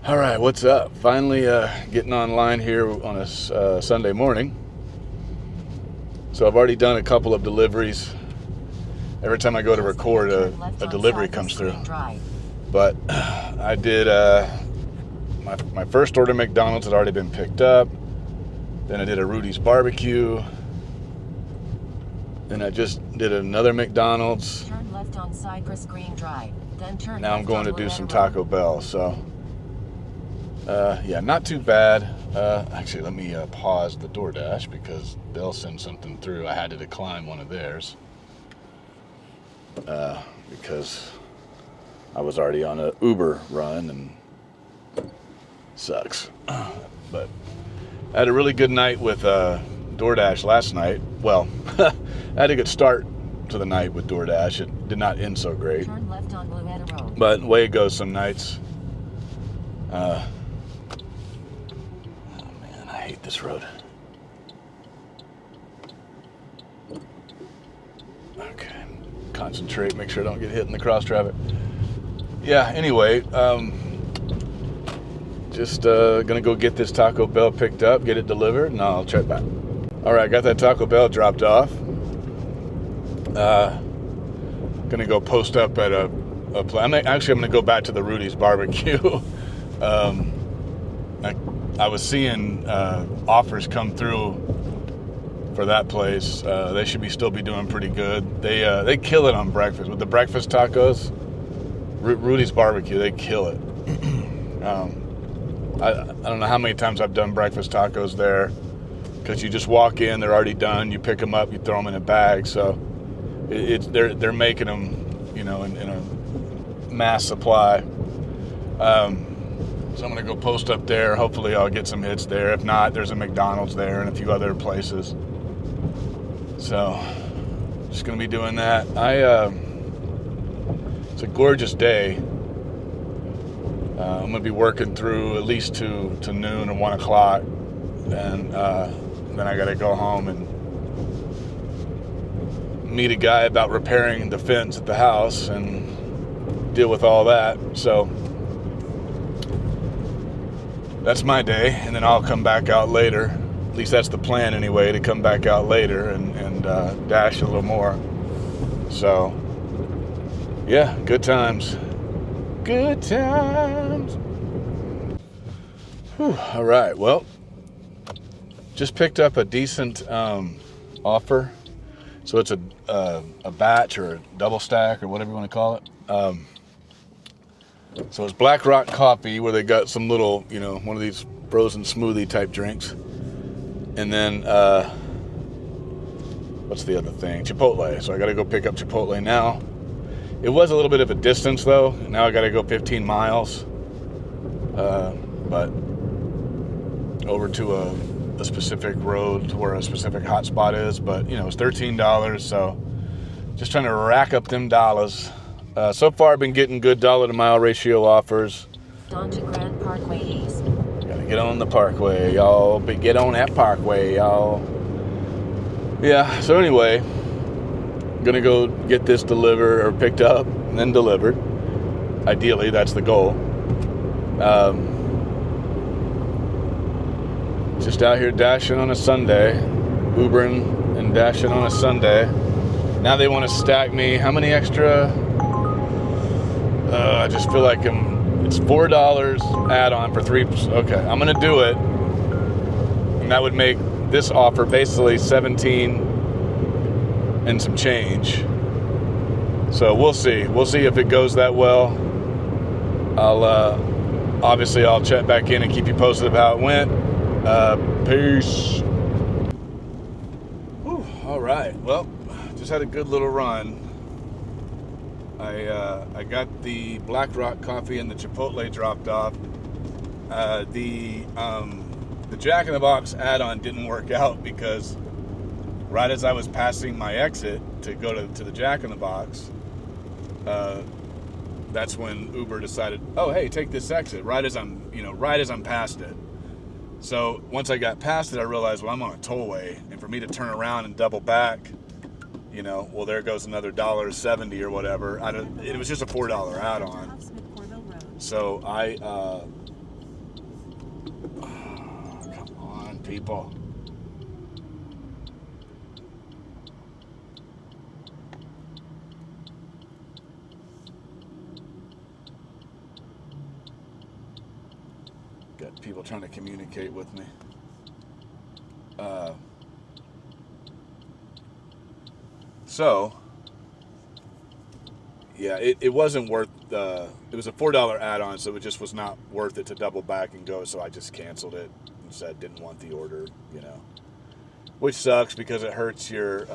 All right, what's up? Finally getting online here on a Sunday morning. So I've already done a couple of deliveries. Every time I go to record, a delivery comes through. But I did my first order McDonald's had already been picked up. Then I did a Rudy's barbecue. Then I just did another McDonald's. Turn left on Cypress Green Drive. Then turn Now I'm left going to on do Loretta some Road. Taco Bell. So yeah, not too bad. Actually, let me pause the DoorDash because they'll send something through. I had to decline one of theirs because I was already on a Uber run and sucks. But I had a really good night with DoorDash last night. Well, I had a good start to the night with DoorDash. It did not end so great. Turn left on Loretta Road. But way it goes some nights. I hate this road. Okay, concentrate, make sure I don't get hit in the cross traffic. Yeah, anyway, just gonna go get this Taco Bell picked up, get it delivered, and I'll check back. All right, got that Taco Bell dropped off. Gonna go post up at a place. I'm gonna go back to the Rudy's barbecue. I was seeing offers come through for that place. They should still be doing pretty good. They kill it on breakfast with the breakfast tacos. Rudy's barbecue, they kill it. I don't know how many times I've done breakfast tacos there, because you just walk in, they're already done. You pick them up, you throw them in a bag. So they're making them, in a mass supply. So I'm going to go post up there. Hopefully I'll get some hits there. If not, there's a McDonald's there and a few other places. So just going to be doing that. It's a gorgeous day. I'm going to be working through at least to noon or 1 o'clock. And then I got to go home and meet a guy about repairing the fence at the house and deal with all that. So that's my day, and then I'll come back out later. At least that's the plan anyway, to come back out later and dash a little more. So, yeah, good times. Good times. Whew, all right, well, just picked up a decent offer. So it's a batch or a double stack or whatever you want to call it. So it's Black Rock Coffee, where they got some little, one of these frozen smoothie type drinks. And then, what's the other thing? Chipotle. So I got to go pick up Chipotle now. It was a little bit of a distance, though. Now I got to go 15 miles. But over to a specific road to where a specific hotspot is. But, it's $13. So just trying to rack up them dollars. So far, I've been getting good dollar-to-mile ratio offers. On to Grand Parkway East. Gotta get on the parkway, y'all. Get on that parkway, y'all. Yeah, so anyway, gonna go get this delivered or picked up and then delivered. Ideally, that's the goal. Just out here dashing on a Sunday. Ubering and dashing on a Sunday. Now they want to stack me. How many extra? I just feel like it's $4 add-on for 3. Okay, I'm gonna do it, and that would make this offer basically 17 and some change. So we'll see. We'll see if it goes that well. Obviously I'll check back in and keep you posted of how it went. Peace. Whew, all right. Well, just had a good little run. I got the Black Rock Coffee and the Chipotle dropped off. The Jack in the Box add-on didn't work out because right as I was passing my exit to go to the Jack in the Box, that's when Uber decided, oh hey, take this exit right as I'm past it. So once I got past it, I realized, well, I'm on a tollway, and for me to turn around and double back, well, there goes another $1.70 or whatever. It was just a $4 add-on. So I people. Got people trying to communicate with me. So, yeah, it wasn't worth it was a $4 add-on, so it just was not worth it to double back and go, so I just canceled it and said didn't want the order, which sucks because it hurts your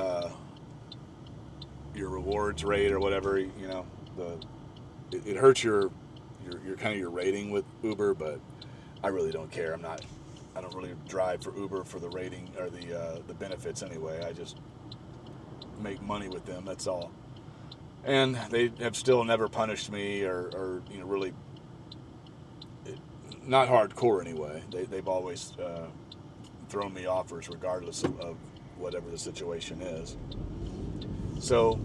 rewards rate or whatever, it hurts your kind of your rating with Uber, but I really don't care. I don't really drive for Uber for the rating or the benefits anyway. I just make money with them, that's all. And they have still never punished me or really, not hardcore anyway. They've always thrown me offers regardless of whatever the situation is. So,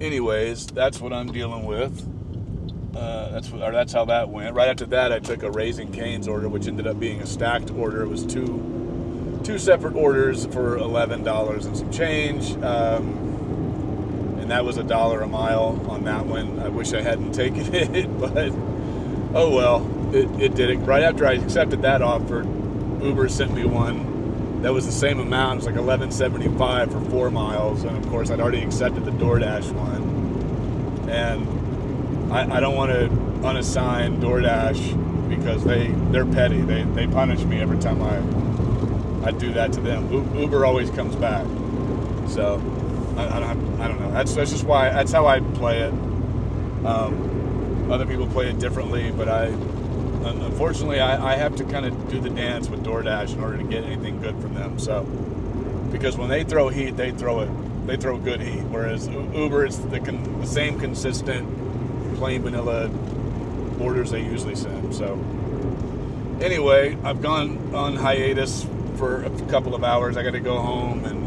anyways, that's what I'm dealing with. That's how that went. Right after that, I took a Raising Cane's order, which ended up being a stacked order. It was two separate orders for $11 and some change, and that was $1 a mile on that one. I wish I hadn't taken it, but oh well, it did it. Right after I accepted that offer, Uber sent me one that was the same amount. It was like $11.75 for 4 miles, and of course I'd already accepted the DoorDash one, and I don't want to unassign DoorDash because they're petty. They punish me every time I do that to them. Uber always comes back. So I don't know. That's just why. That's how I play it. Other people play it differently, but unfortunately I have to kind of do the dance with DoorDash in order to get anything good from them. So because when they throw heat, they throw good heat. Whereas Uber, it's the same consistent plain vanilla orders they usually send. So anyway, I've gone on hiatus for a couple of hours. I got to go home, and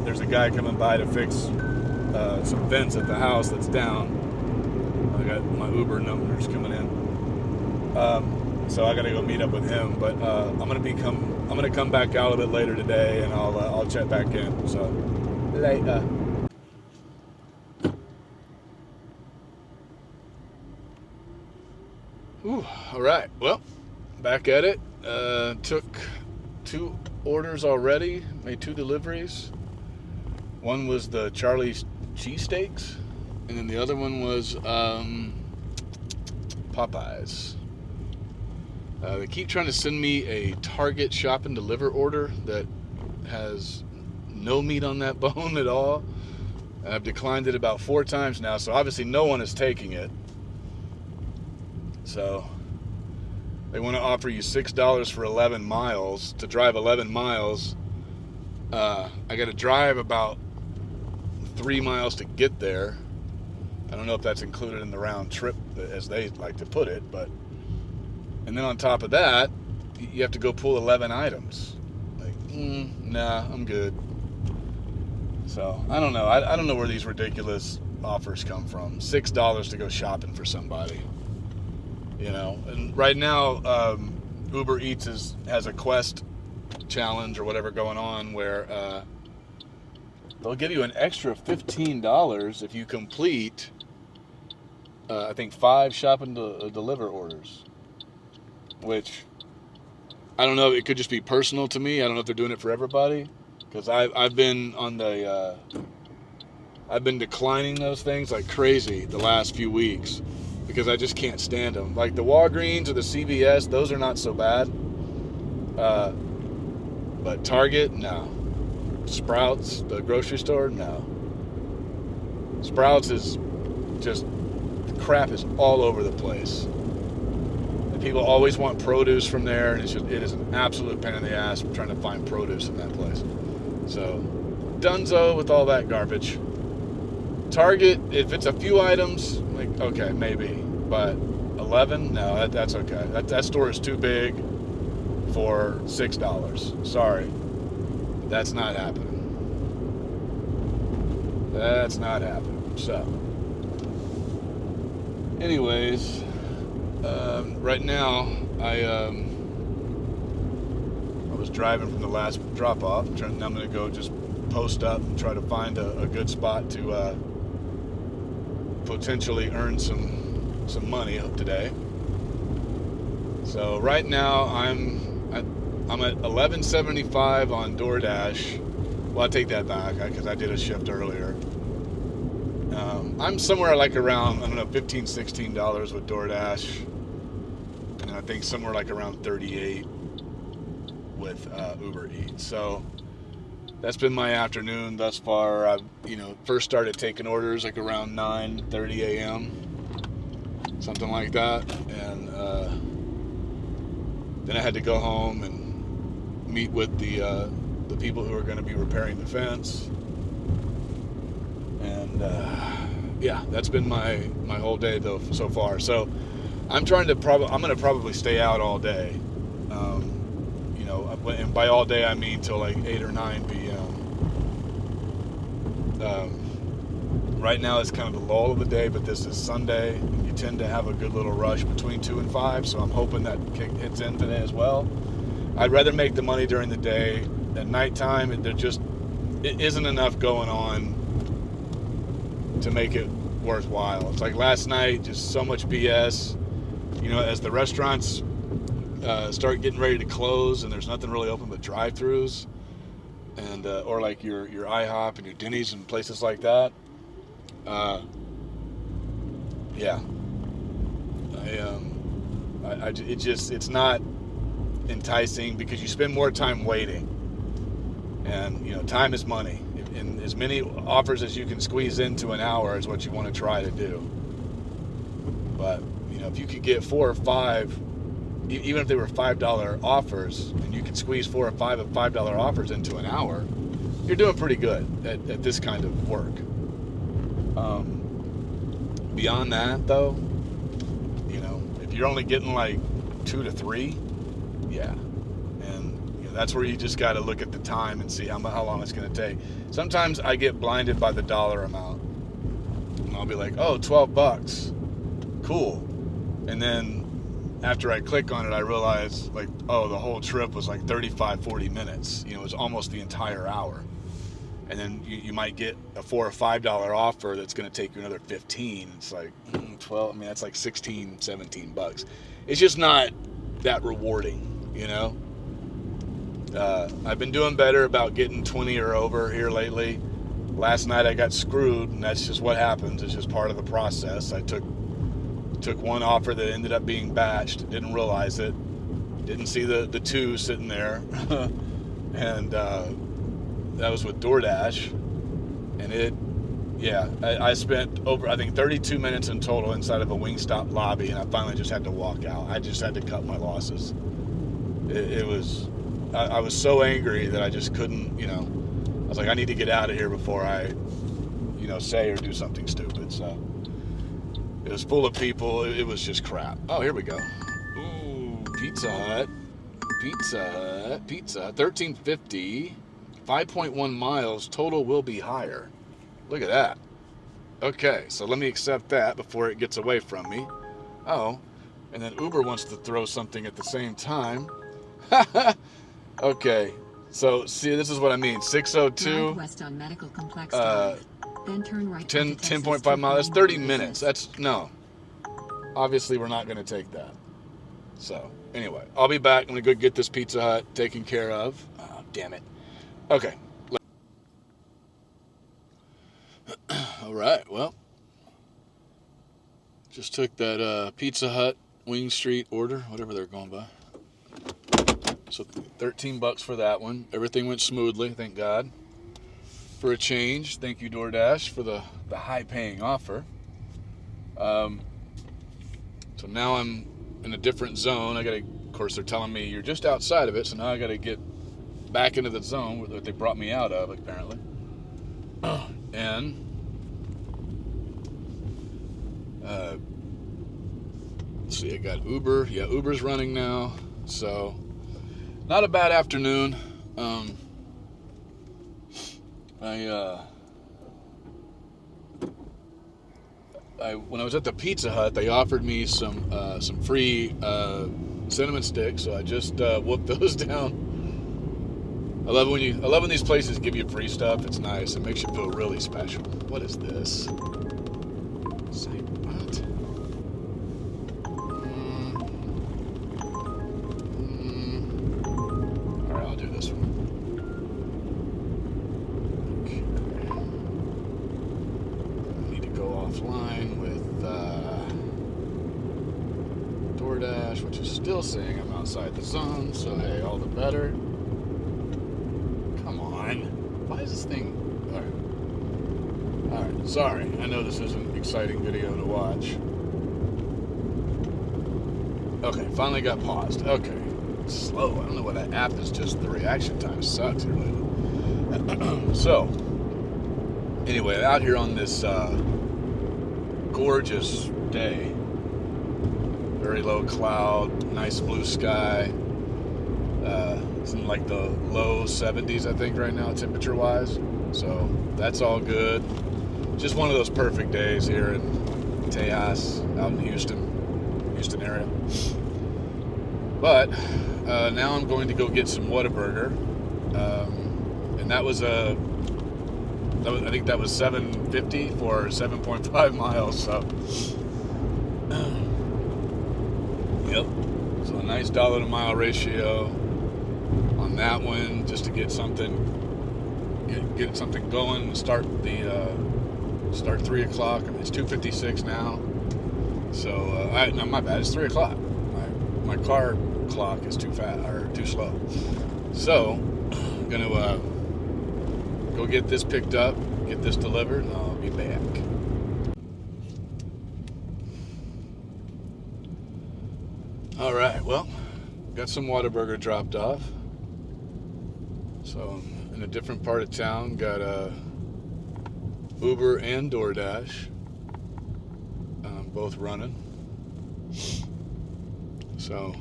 there's a guy coming by to fix some vents at the house that's down. I got my Uber numbers coming in, so I got to go meet up with him. But I'm gonna come back out a bit later today, and I'll check back in. So later. Ooh, all right. Well, back at it. Took 2 orders already. Made 2 deliveries. One was the Charlie's cheesesteaks, and then the other one was Popeyes. They keep trying to send me a Target shop and deliver order that has no meat on that bone at all. I've declined it about 4 times now, so obviously no one is taking it. So they want to offer you $6 for 11 miles. To drive 11 miles, I got to drive about 3 miles to get there. I don't know if that's included in the round trip, as they like to put it, but and then on top of that, you have to go pull 11 items. Like, nah, I'm good. So I don't know. I don't know where these ridiculous offers come from. $6 to go shopping for somebody. And right now, Uber Eats has a quest challenge or whatever going on where they'll give you an extra $15 if you complete, I think, 5 shop and deliver orders. Which, I don't know, it could just be personal to me. I don't know if they're doing it for everybody. Because I've been on I've been declining those things like crazy the last few weeks. Because I just can't stand them. Like the Walgreens or the CVS, those are not so bad. But Target, no. Sprouts, the grocery store, no. Sprouts is just, the crap is all over the place. And people always want produce from there, and it is an absolute pain in the ass trying to find produce in that place. So, dunzo with all that garbage. Target, if it's a few items, like, okay, maybe. But 11? No, that's okay. That store is too big for $6. Sorry. That's not happening. That's not happening. So, anyways, right now, was driving from the last drop-off. Now I'm going to go just post up and try to find a good spot to potentially earn some money today. So right now I'm at 11.75 on DoorDash. Well, I take that back because I did a shift earlier. I'm somewhere like around, I don't know, $15, $16 with DoorDash. And I think somewhere like around 38 with Uber Eats. So that's been my afternoon thus far. I've, first started taking orders like around 9:30 a.m. Something like that. And then I had to go home and meet with the people who are going to be repairing the fence. And yeah, that's been my whole day though so far. So I'm going to probably stay out all day. And by all day I mean till like 8 or 9 p.m. Right now it's kind of the lull of the day, but this is Sunday, and you tend to have a good little rush between 2 and 5, so I'm hoping that hits in today as well. I'd rather make the money during the day. At nighttime, it isn't enough going on to make it worthwhile. It's like last night, just so much BS. As the restaurants start getting ready to close and there's nothing really open but drive-thrus, and or like your IHOP and your Denny's and places like that. Yeah, it's not enticing because you spend more time waiting, and time is money. And as many offers as you can squeeze into an hour is what you want to try to do. But if you could get 4 or 5, even if they were $5 offers, and you could squeeze 4 or 5 of $5 offers into an hour, you're doing pretty good at this kind of work. Beyond that, though, if you're only getting like 2 to 3, yeah, and that's where you just got to look at the time and see how long it's going to take. Sometimes I get blinded by the dollar amount, and I'll be like, oh, $12, cool, and then after I click on it, I realize, like, oh, the whole trip was like 35-40 minutes. It was almost the entire hour. And then you might get a $4 or $5 offer that's going to take you another 15. It's like 12. I mean, that's like 16, 17 bucks. It's just not that rewarding, I've been doing better about getting 20 or over here lately. Last night I got screwed, and that's just what happens. It's just part of the process. I took one offer that ended up being batched, didn't realize it, didn't see the 2 sitting there, and that was with DoorDash, and I spent over, I think, 32 minutes in total inside of a Wingstop lobby, and I finally just had to walk out. I just had to cut my losses. I was so angry that I just couldn't, I was like, I need to get out of here before I, say or do something stupid. So it was full of people. It was just crap. Oh, here we go. Ooh, Pizza Hut, $13.50, 5.1 miles. Total will be higher. Look at that. Okay, so let me accept that before it gets away from me. Oh, and then Uber wants to throw something at the same time. Okay, so see, this is what I mean. 602. West on Medical Complex Drive. Then turn right 10.5 miles. That's 30 minutes. No. Obviously, we're not going to take that. So, anyway, I'll be back. I'm going to go get this Pizza Hut taken care of. Oh, damn it. Okay. All right, well, just took that Pizza Hut Wing Street order, whatever they're going by. So $13 for that one. Everything went smoothly, thank God. For a change, thank you DoorDash for the high-paying offer. So now I'm in a different zone. Of course, they're telling me you're just outside of it, so now I got to get back into the zone that they brought me out of, apparently. And let's see, I got Uber. Yeah, Uber's running now, so not a bad afternoon. When I was at the Pizza Hut, they offered me some free cinnamon sticks, so I just whooped those down I love when these places give you free stuff. It's nice. It makes you feel really special. What is this? What? All right, I'll do this one. Okay. I need to go offline with DoorDash, which is still saying I'm outside the zone. So hey, all the better. Come on. Why is this thing... Alright, sorry. I know this isn't an exciting video to watch. Okay, finally got paused. Okay. It's slow. I don't know why that app is just... The reaction time sucks here lately. So, anyway, out here on this gorgeous day. Very low cloud, nice blue sky. It's in like the low 70s, I think, right now, temperature-wise. So that's all good. Just one of those perfect days here in Tejas, out in Houston area. But now I'm going to go get some Whataburger, and that was I think that was $7.50 for 7.5 miles. So, yep. So a nice dollar to mile ratio on that one, just to get something going and start 3 o'clock. I mean, it's 2:56 now. So no, my bad. It's 3 o'clock. My car clock is too fast or too slow. So I'm gonna go get this picked up, get this delivered, and I'll be back. All right. Well, got some Whataburger dropped off. So in a different part of town, got Uber and DoorDash, both running. So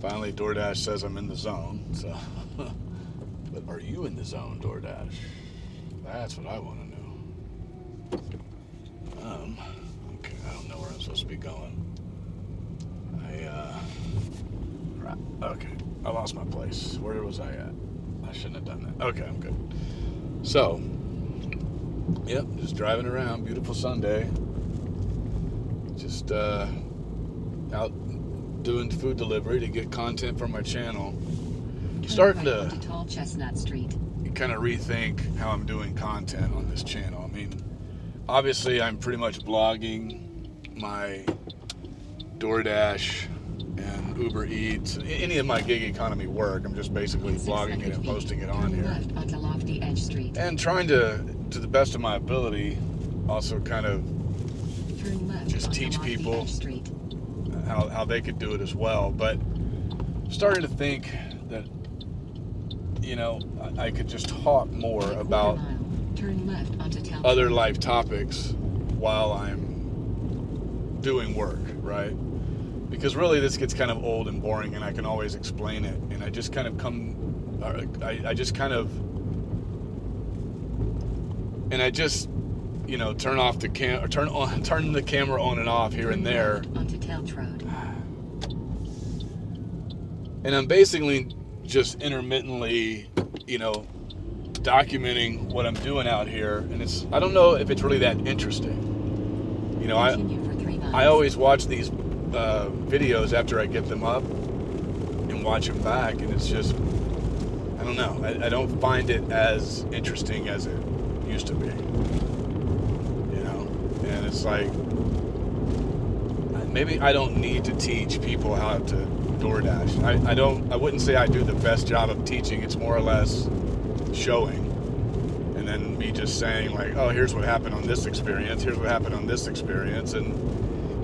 finally DoorDash says I'm in the zone. So, but are you in the zone, DoorDash? That's what I want to know. Okay, I don't know where I'm supposed to be going. Right, okay. I lost my place. Where was I at? I shouldn't have done that. Okay, I'm good. So, yep, just driving around. Beautiful Sunday. Just out doing food delivery to get content for my channel. Starting to Tall Chestnut Street. kind of rethink how I'm doing content on this channel. I mean, obviously I'm pretty much vlogging my DoorDash and Uber Eats, any of my gig economy work. I'm just basically vlogging it and posting it on here. Left onto Lofty Edge Street. And trying to the best of my ability, also kind of Turn left just onto teach Lofty people Edge Street. how they could do it as well. But starting to think that, you know, I could just talk more In a about quarter mile, turn left onto Town other Road. life topics while I'm doing work, right? Because really this gets kind of old and boring, and I can always explain it, and I just kind of you know, turn the camera on and off here and there. Turn left onto Towns Road. And I'm basically just intermittently, you know, documenting what I'm doing out here, and I don't know if it's really that interesting. You know, Continue for 3 miles. I always watch these videos after I get them up and watch them back, and it's just, I don't know, I don't find it as interesting as it used to be, you know. And it's like, maybe I don't need to teach people how to DoorDash. I wouldn't say I do the best job of teaching. It's more or less showing, and then me just saying like, oh, here's what happened on this experience, here's what happened on this experience. And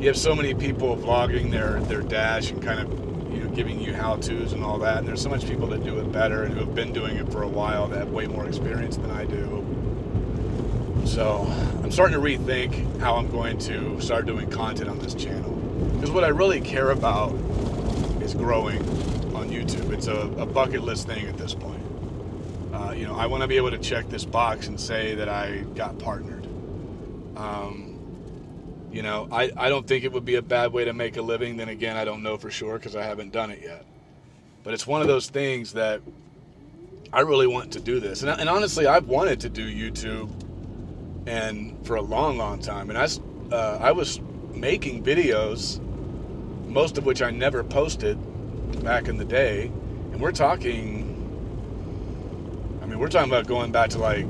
you have so many people vlogging their dash and kind of, you know, giving you how-tos and all that, and there's so much people that do it better and who have been doing it for a while that have way more experience than I do. So I'm starting to rethink how I'm going to start doing content on this channel, because what I really care about is growing on YouTube. It's a bucket list thing at this point. You know, I want to be able to check this box and say that I got partnered. You know, I don't think it would be a bad way to make a living. Then again, I don't know for sure because I haven't done it yet. But it's one of those things that I really want to do this. And honestly, I've wanted to do YouTube and for a long, long time. And I was making videos, most of which I never posted back in the day. And we're talking about going back to like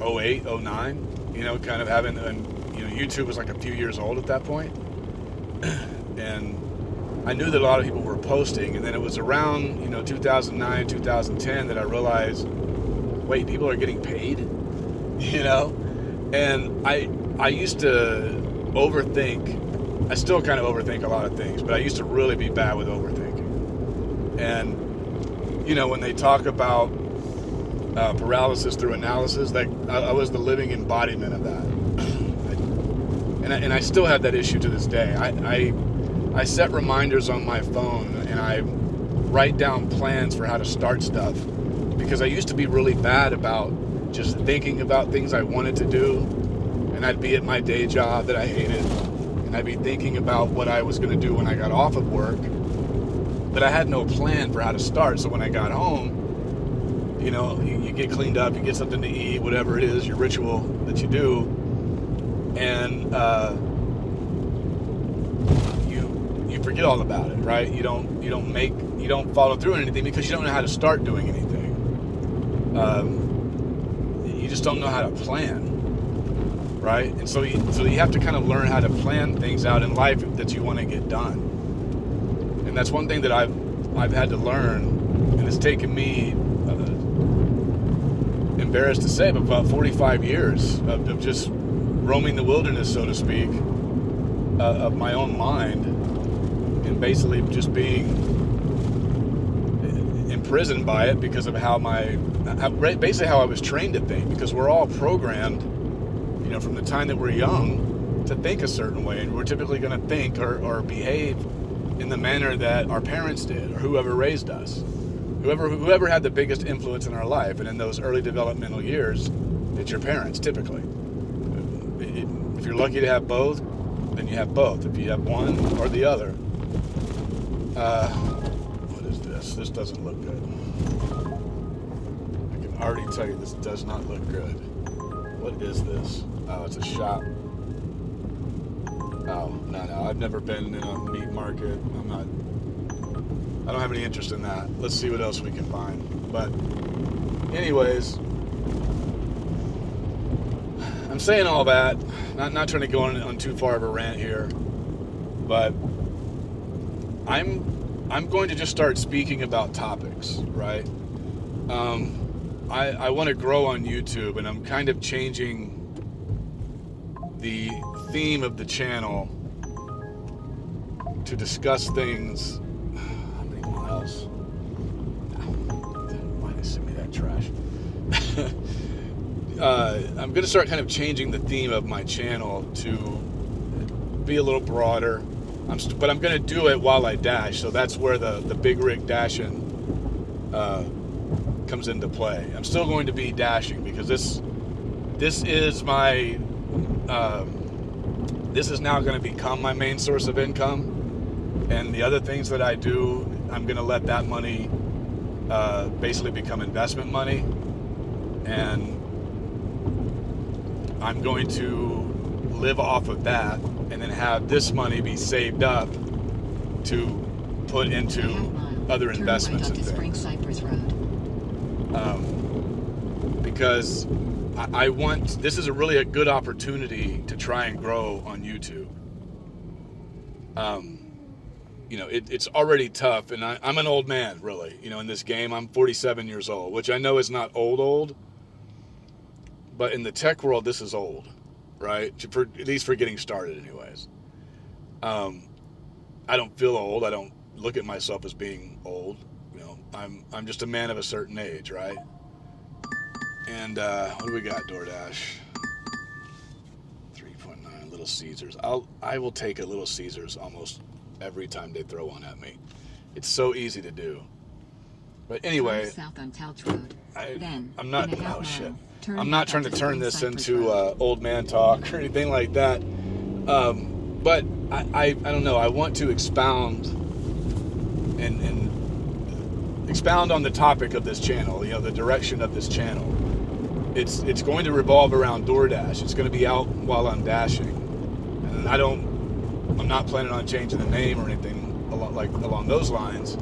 08, 09, you know, kind of having, and, you know, YouTube was like a few years old at that point. And I knew that a lot of people were posting, and then it was around, you know, 2009, 2010 that I realized, wait, people are getting paid, you know? And I used to overthink. I still kind of overthink a lot of things, but I used to really be bad with overthinking. And, you know, when they talk about paralysis through analysis, like I was the living embodiment of that. And I still have that issue to this day. I set reminders on my phone, and I write down plans for how to start stuff, because I used to be really bad about just thinking about things I wanted to do, and I'd be at my day job that I hated, and I'd be thinking about what I was going to do when I got off of work, but I had no plan for how to start. So when I got home, you know, you get cleaned up, you get something to eat, whatever it is, your ritual that you do, and you forget all about it, right? You don't follow through on anything because you don't know how to start doing anything. You just don't know how to plan, right? And so you have to kind of learn how to plan things out in life that you want to get done. And that's one thing that I've had to learn, and it's taken me, embarrassed to say, but about 45 years of just roaming the wilderness, so to speak, of my own mind, and basically just being imprisoned by it because of basically how I was trained to think, because we're all programmed, you know, from the time that we're young to think a certain way, and we're typically going to think or behave in the manner that our parents did, or whoever raised us, whoever had the biggest influence in our life. And in those early developmental years, it's your parents, typically. If you're lucky to have both, then you have both. If you have one or the other. What is this? This doesn't look good. I can already tell you this does not look good. What is this? Oh, it's a shop. Oh, no. I've never been in a meat market. I don't have any interest in that. Let's see what else we can find. But anyways, I'm saying all that, not trying to go on too far of a rant here, but I'm going to just start speaking about topics, right? I want to grow on YouTube, and I'm kind of changing the theme of the channel to discuss things. How many miles? Why did they send me that trash? I'm going to start kind of changing the theme of my channel to be a little broader. But I'm going to do it while I dash, so that's where the big rig dashing comes into play. I'm still going to be dashing because this is my this is now going to become my main source of income, and the other things that I do, I'm going to let that money basically become investment money, and I'm going to live off of that, and then have this money be saved up to put into other investments and things. Cypress Road. Because I want, this is a good opportunity to try and grow on YouTube. You know, it's already tough, and I'm an old man, really. You know, in this game, I'm 47 years old, which I know is not old, but in the tech world, this is old, right? At least for getting started, anyways. I don't feel old. I don't look at myself as being old. You know, I'm just a man of a certain age, right? And what do we got? DoorDash. 3.9 Little Caesars. I will take a Little Caesars almost every time they throw one at me. It's so easy to do. But anyway, South on Couch Road. I'm not. Oh shit. I'm not trying to turn this into old man talk or anything like that. But I don't know. I want to expound and expound on the topic of this channel, the direction of this channel. It's going to revolve around DoorDash. It's going to be out while I'm dashing, and I'm not planning on changing the name or anything along those lines.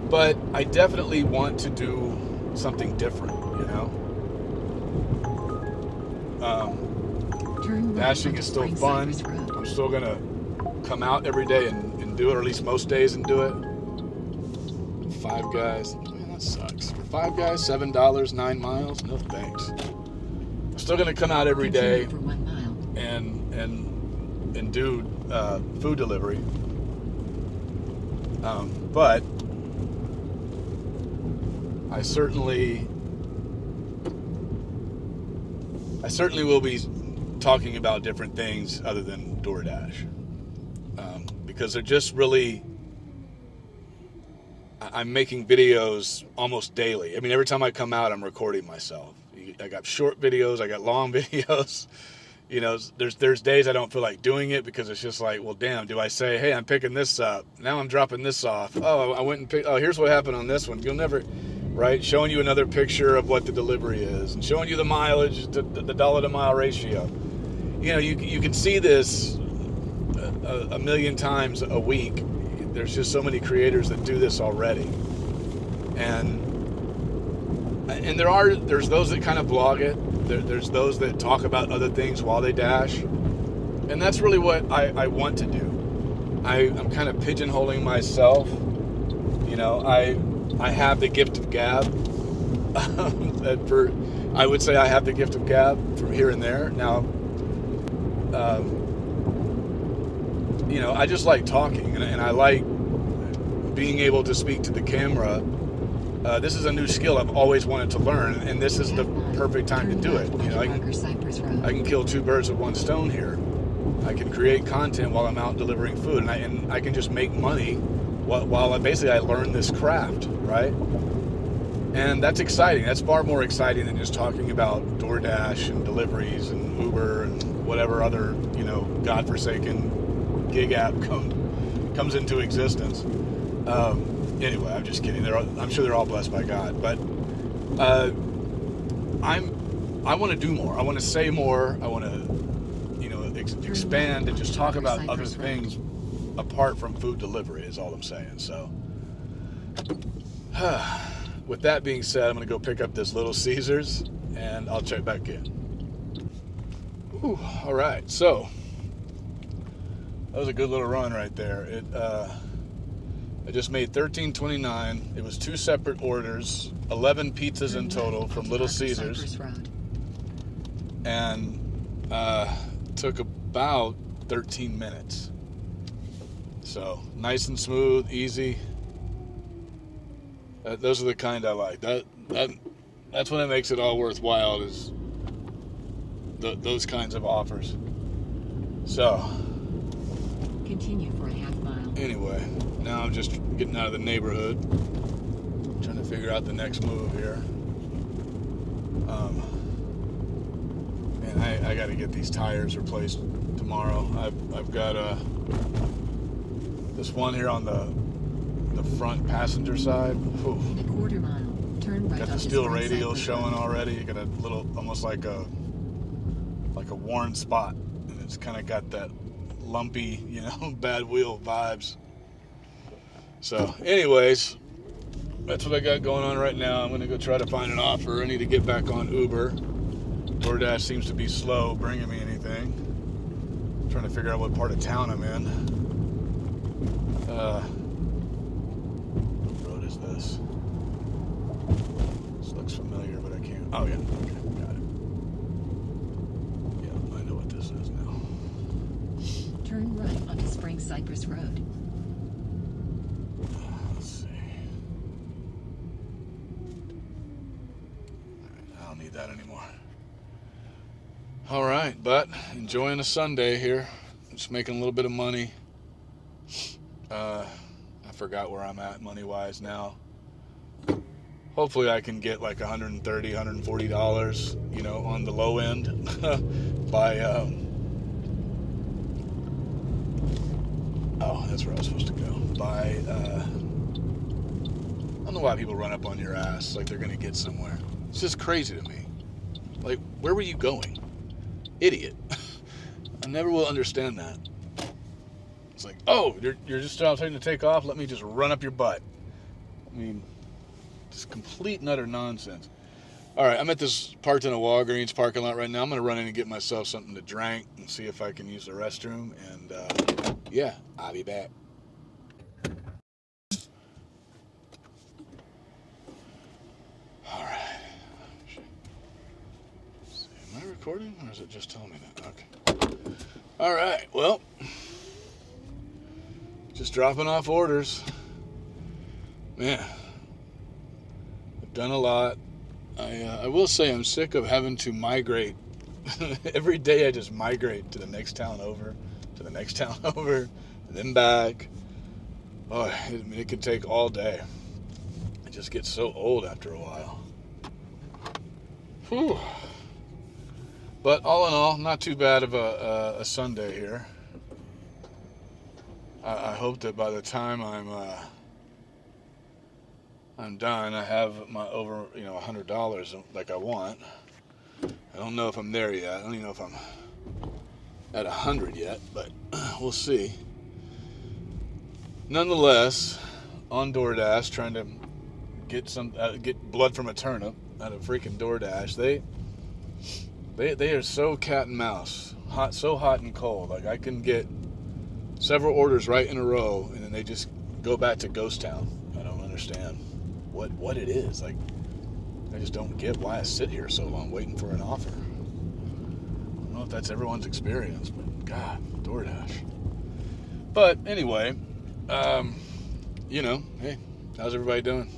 But I definitely want to do something different, Turn right Dashing onto is still Spring fun. Cypress Road. I'm still gonna come out every day and do it, or at least most days, and do it. Five Guys, man, that sucks. For Five Guys, $7, 9 miles. No thanks. I'm still gonna come out every day Continue for 1 mile. and do food delivery. But I certainly will be talking about different things other than DoorDash, because they're just really. I'm making videos almost daily. I mean, every time I come out, I'm recording myself. I got short videos, I got long videos. There's days I don't feel like doing it because it's just like, well, damn, do I say, hey, I'm picking this up. Now I'm dropping this off. Oh, I went and picked, here's what happened on this one. You'll never, right? Showing you another picture of what the delivery is and showing you the mileage, the dollar to mile ratio. You can see this a million times a week. There's just so many creators that do this already. And there's those that kind of blog it. There's those that talk about other things while they dash. And that's really what I want to do. I'm kind of pigeonholing myself. I have the gift of gab. I would say I have the gift of gab from here and there. Now, I just like talking, and I like being able to speak to the camera. This is a new skill I've always wanted to learn, and this is the perfect time to do it. I can kill two birds with one stone here. I can create content while I'm out delivering food, and I can just make money while I learn this craft, right? And that's exciting. That's far more exciting than just talking about DoorDash and deliveries and Uber and whatever other, godforsaken gig app comes into existence. Anyway, I'm just kidding. I'm sure they're all blessed by God, but I want to do more. I want to say more. I want to, expand and just talk about other things apart from food delivery. Is all I'm saying. So, with that being said, I'm going to go pick up this Little Caesars, and I'll check back in. Ooh, all right, so that was a good little run right there. I just made $13.29. It was 2 separate orders, 11 pizzas in total from Little Caesars, and took about 13 minutes. So nice and smooth, easy. Those are the kind I like. That's when it makes it all worthwhile, is those kinds of offers. So continue for a half mile. Anyway, now I'm just getting out of the neighborhood, trying to figure out the next move here. And I got to get these tires replaced tomorrow. I've got this one here on the front passenger side. Whew. In a quarter mile, turn right. Got the steel radial showing already. You got a little, almost like a worn spot, and it's kind of got that lumpy, bad wheel vibes. So, anyways, that's what I got going on right now. I'm gonna go try to find an offer. I need to get back on Uber. DoorDash seems to be slow bringing me anything. I'm trying to figure out what part of town I'm in. What road is this? This looks familiar, but I can't. Oh yeah, okay, got it. Yeah, I know what this is now. Turn right onto Spring Cypress Road. Let's see. Alright, I don't need that anymore. Alright, but enjoying a Sunday here. Just making a little bit of money. I forgot where I'm at money-wise now. Hopefully I can get like $130, $140, on the low end by, oh, that's where I was supposed to go. By, I don't know why people run up on your ass like they're going to get somewhere. It's just crazy to me. Like, where were you going? Idiot. I never will understand that. It's like, oh, you're just starting to take off? Let me just run up your butt. I mean, it's complete and utter nonsense. All right, I'm at this parked in a Walgreens parking lot right now. I'm going to run in and get myself something to drink and see if I can use the restroom. And, yeah, I'll be back. All right. Am I recording or is it just telling me that? Okay. All right, well, just dropping off orders. Man, I've done a lot. I will say I'm sick of having to migrate. Every day I just migrate to the next town over, to the next town over, and then back. Oh, it can take all day. It just gets so old after a while. Whew. But all in all, not too bad of a Sunday here. I hope that by the time I'm done, I have my over, $100 like I want. I don't know if I'm there yet. I don't even know if I'm at 100 yet, but we'll see. Nonetheless, on DoorDash, trying to get blood from a turnip out of freaking DoorDash. They are so cat and mouse, so hot and cold. Like, I can get several orders right in a row, and then they just go back to ghost town. I don't understand what it is. Like, I just don't get why I sit here so long waiting for an offer. I don't know if that's everyone's experience, but God, DoorDash. But anyway, hey, how's everybody doing?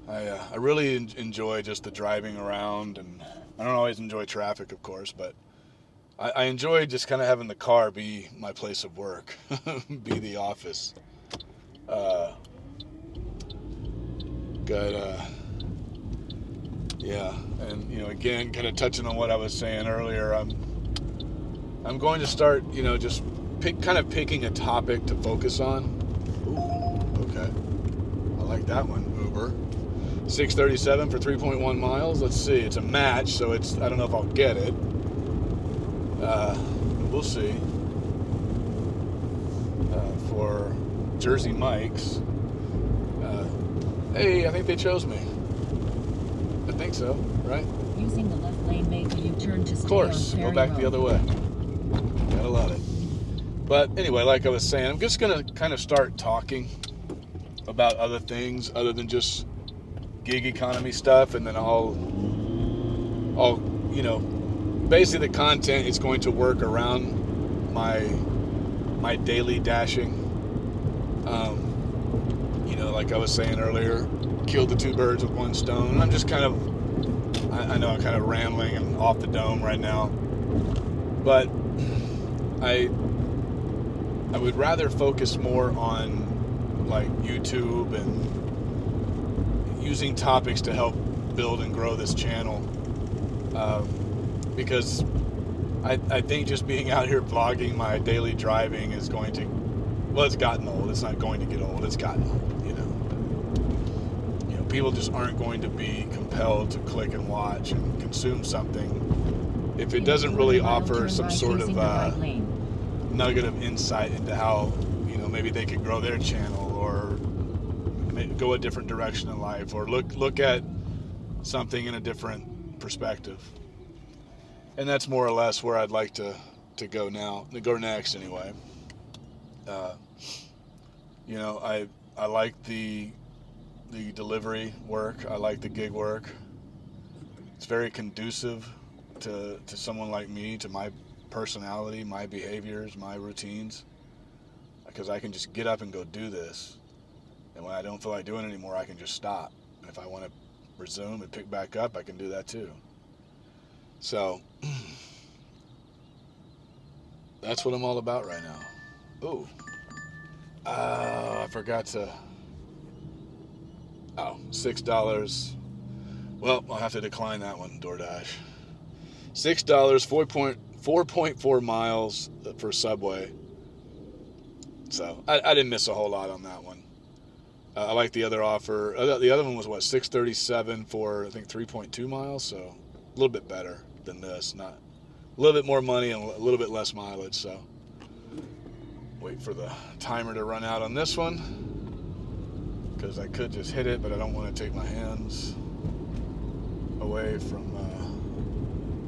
I really enjoy just the driving around, and I don't always enjoy traffic, of course, but I enjoy just kind of having the car be my place of work, be the office. Yeah, and again, kind of touching on what I was saying earlier, I'm going to start, just picking a topic to focus on. Ooh, okay, I like that one. Uber, 637 for 3.1 miles. Let's see, it's a match, so I don't know if I'll get it. We'll see. For Jersey Mike's. Hey, I think they chose me. I think so, right? Using the left lane made the U-turn to stay Of course, on go Ferry back Road. the other way. Gotta love it. But anyway, like I was saying, I'm just gonna kind of start talking about other things other than just gig economy stuff, and then I'll basically the content is going to work around my daily dashing. Like I was saying earlier, kill the two birds with one stone. I'm just kind of, I know I'm kind of rambling and off the dome right now, but I would rather focus more on like YouTube and using topics to help build and grow this channel, because I think just being out here vlogging my daily driving is going to, it's gotten old. It's not going to get old. It's gotten old, people just aren't going to be compelled to click and watch and consume something if it doesn't really offer some sort of nugget of insight into how, maybe they could grow their channel or go a different direction in life, or look at something in a different perspective. And that's more or less where I'd like to go next anyway. I like the delivery work. I like the gig work. It's very conducive to someone like me, to my personality, my behaviors, my routines, because I can just get up and go do this, and when I don't feel like doing it anymore, I can just stop, and if I want to resume and pick back up, I can do that too. So that's what I'm all about right now. Ooh, I forgot to. Oh, $6. Well, I'll have to decline that one, DoorDash. $6, 4.4 miles for Subway. So I didn't miss a whole lot on that one. I like the other offer. The other one was what, $637 for I think 3.2 miles, so a little bit better than this. Not a little bit more money and a little bit less mileage. So wait for the timer to run out on this one because I could just hit it, but I don't want to take my hands away from.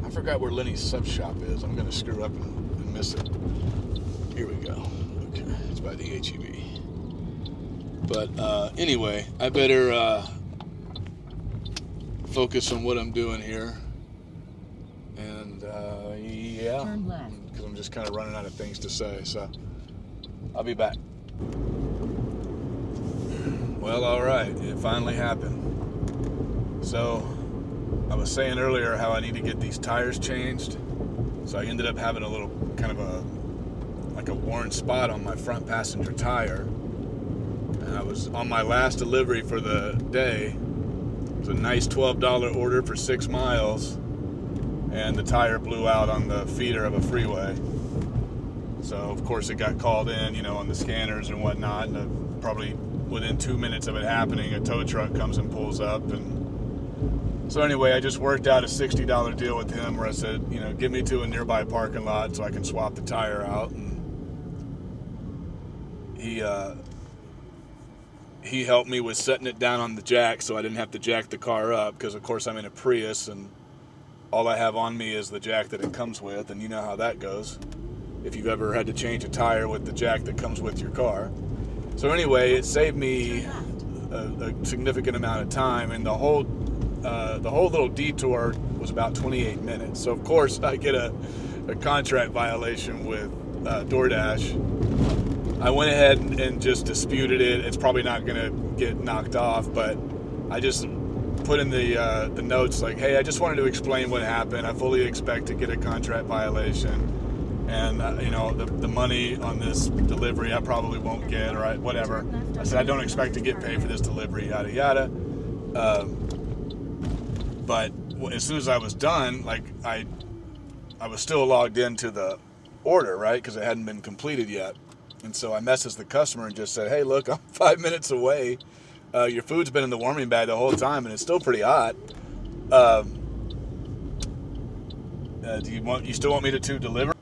I forgot where Lenny's sub shop is. I'm gonna screw up and miss it. Here we go. Okay, it's by the HEB. But anyway, I better focus on what I'm doing here. And yeah, Turn left. because I'm just kind of running out of things to say. So I'll be back. Well, all right, it finally happened. So I was saying earlier how I need to get these tires changed. So I ended up having a little kind of a worn spot on my front passenger tire. And I was on my last delivery for the day. It was a nice $12 order for 6 miles. And the tire blew out on the feeder of a freeway. So of course it got called in, you know, on the scanners and whatnot. And probably within 2 minutes of it happening, a tow truck comes and pulls up. And so anyway, I just worked out a $60 deal with him where I said, you know, get me to a nearby parking lot so I can swap the tire out. And he helped me with setting it down on the jack so I didn't have to jack the car up, because of course I'm in a Prius and all I have on me is the jack that it comes with, and you know how that goes if you've ever had to change a tire with the jack that comes with your car. So anyway, it saved me a significant amount of time, and the whole little detour was about 28 minutes. So of course I get a contract violation with DoorDash. I went ahead and just disputed it. It's probably not going to get knocked off, but I just put in the notes like, hey, I just wanted to explain what happened. I fully expect to get a contract violation, and you know, the money on this delivery I probably won't get, or whatever. I said I don't expect to get paid for this delivery, yada yada. But as soon as I was done, like I was still logged into the order, right, because it hadn't been completed yet. And so I messaged the customer and just said, hey, look, I'm 5 minutes away. Your food's been in the warming bag the whole time, and it's still pretty hot. You still want me to deliver?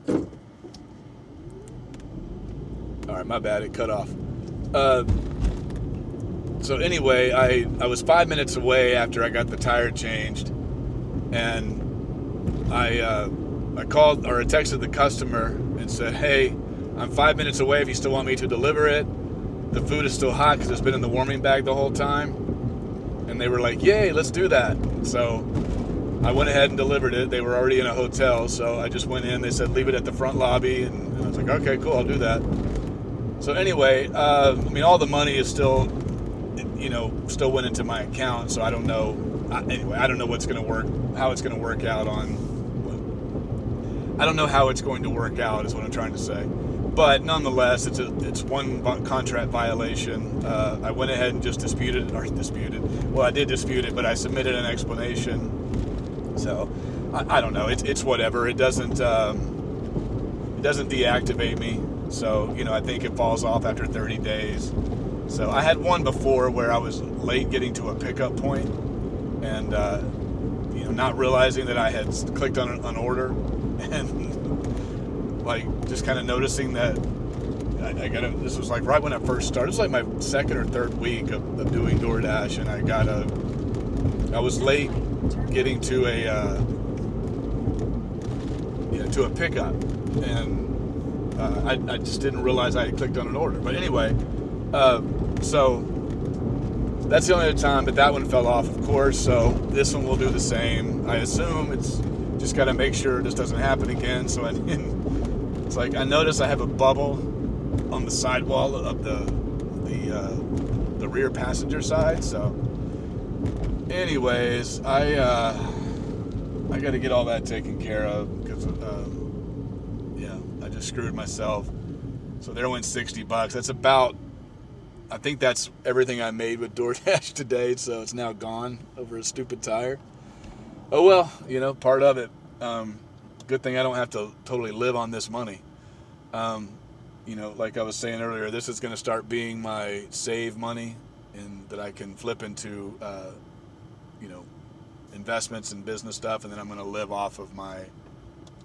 All right, my bad, it cut off. So anyway, I was 5 minutes away after I got the tire changed, and I called, or I texted the customer and said, hey, I'm 5 minutes away if you still want me to deliver it. The food is still hot because it's been in the warming bag the whole time. And they were like, yay, let's do that. So I went ahead and delivered it. They were already in a hotel, so I just went in. They said, leave it at the front lobby. And I was like, okay, cool, I'll do that. So anyway, I mean, all the money is still, you know, still went into my account. So I don't know. Anyway, I don't know what's going to work, how it's going to work out I don't know how it's going to work out is what I'm trying to say. But nonetheless, it's one contract violation. I went ahead and just disputed. Well, I did dispute it, but I submitted an explanation. So I don't know. It's whatever. It doesn't deactivate me. So you know, I think it falls off after 30 days. So I had one before where I was late getting to a pickup point, and you know, not realizing that I had clicked on an order, and like just kind of noticing that I got this was like right when I first started. It was like my second or third week of doing DoorDash, and I was late getting to a pickup, and I just didn't realize I had clicked on an order. But anyway, so that's the only other time, but that one fell off, of course. So this one will do the same. I assume it's just got to make sure this doesn't happen again. So it's like I notice I have a bubble on the sidewall of the rear passenger side. So anyways, I got to get all that taken care of because I just screwed myself. So there went $60. That's about, I think that's everything I made with DoorDash today. So it's now gone over a stupid tire. Oh well, you know, part of it. Good thing I don't have to totally live on this money. You know, like I was saying earlier, this is going to start being my save money and that I can flip into, investments and business stuff, and then I'm going to live off of my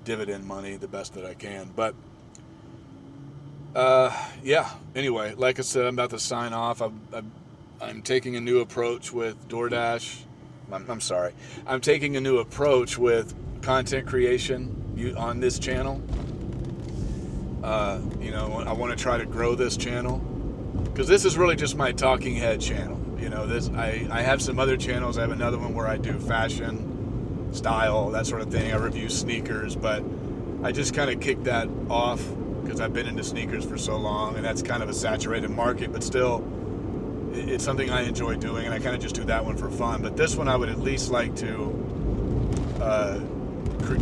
dividend money the best that I can. But anyway, like I said, I'm about to sign off. I'm taking a new approach with DoorDash. I'm taking a new approach with content creation on this channel. I want to try to grow this channel, because this is really just my talking head channel. I have some other channels. I have another one where I do fashion, style, that sort of thing. I review sneakers, but I just kind of kicked that off because I've been into sneakers for so long, and that's kind of a saturated market, but still, it's something I enjoy doing, and I kind of just do that one for fun. But this one I would at least like to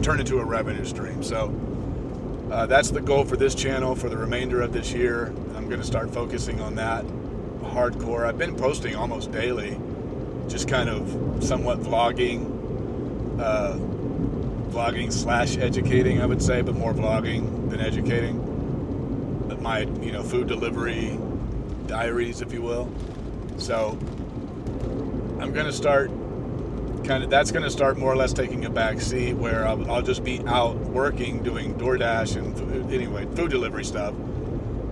turn into a revenue stream. So that's the goal for this channel for the remainder of this year. I'm going to start focusing on that hardcore. I've been posting almost daily, just kind of somewhat vlogging / educating, I would say, but more vlogging than educating. But my, food delivery diaries, if you will. So I'm going to start that's going to start more or less taking a back seat, where I'll just be out working, doing DoorDash and food delivery stuff.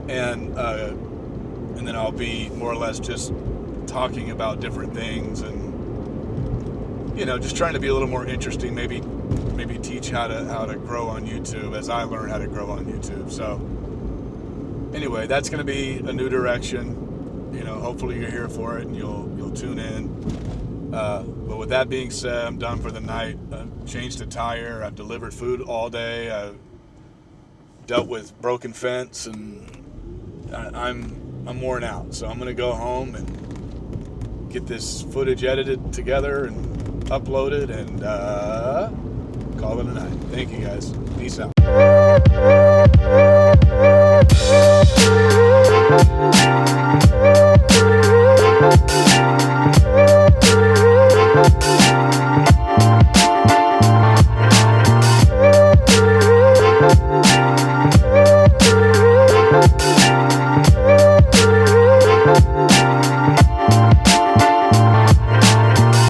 And then I'll be more or less just talking about different things, and just trying to be a little more interesting, maybe teach how to grow on YouTube as I learn how to grow on YouTube. So anyway, that's going to be a new direction. Hopefully you're here for it and you'll tune in. But with that being said, I'm done for the night. I've changed a tire. I've delivered food all day. I've dealt with broken fence, and I'm worn out. So I'm going to go home and get this footage edited together and uploaded, and call it a night. Thank you guys. Peace out.